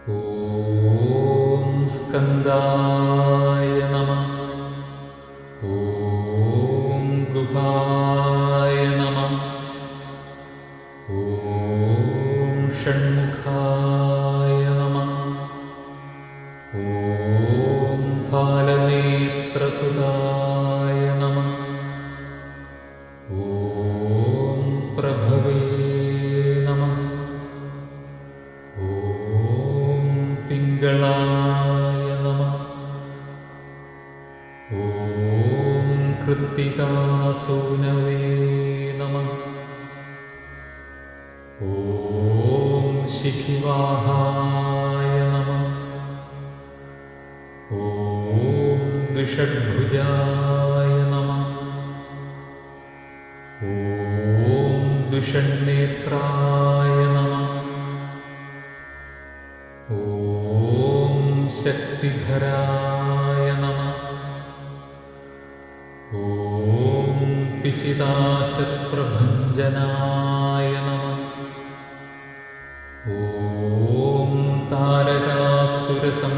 ഓം സ്കന്ദായ നമഃ. ഓം ഗുഹായ നമഃ. ഓം ഷൺമുഖായ നമഃ. ഓം ഫാലനേത്രസുതായ നമഃ. ഓം പ്രഭവേ നമഃ. ഓം പിംഗളായ നമഃ. ഓം കൃത്തികാസൂനവേ നമഃ. ഓം ശിഖിവാഹായ നമഃ. ഓം ദ്വിഷഡ്ഭുജായ നമഃ. ഓം ദ്വിഷണ്ണേത്രായ നമഃ. ഓം ശക്തിധരായ നമഃ. ഓം പിശിതാശത്പ്രഭഞ്ജനായ നമഃ. ഓം താരകാസുരസം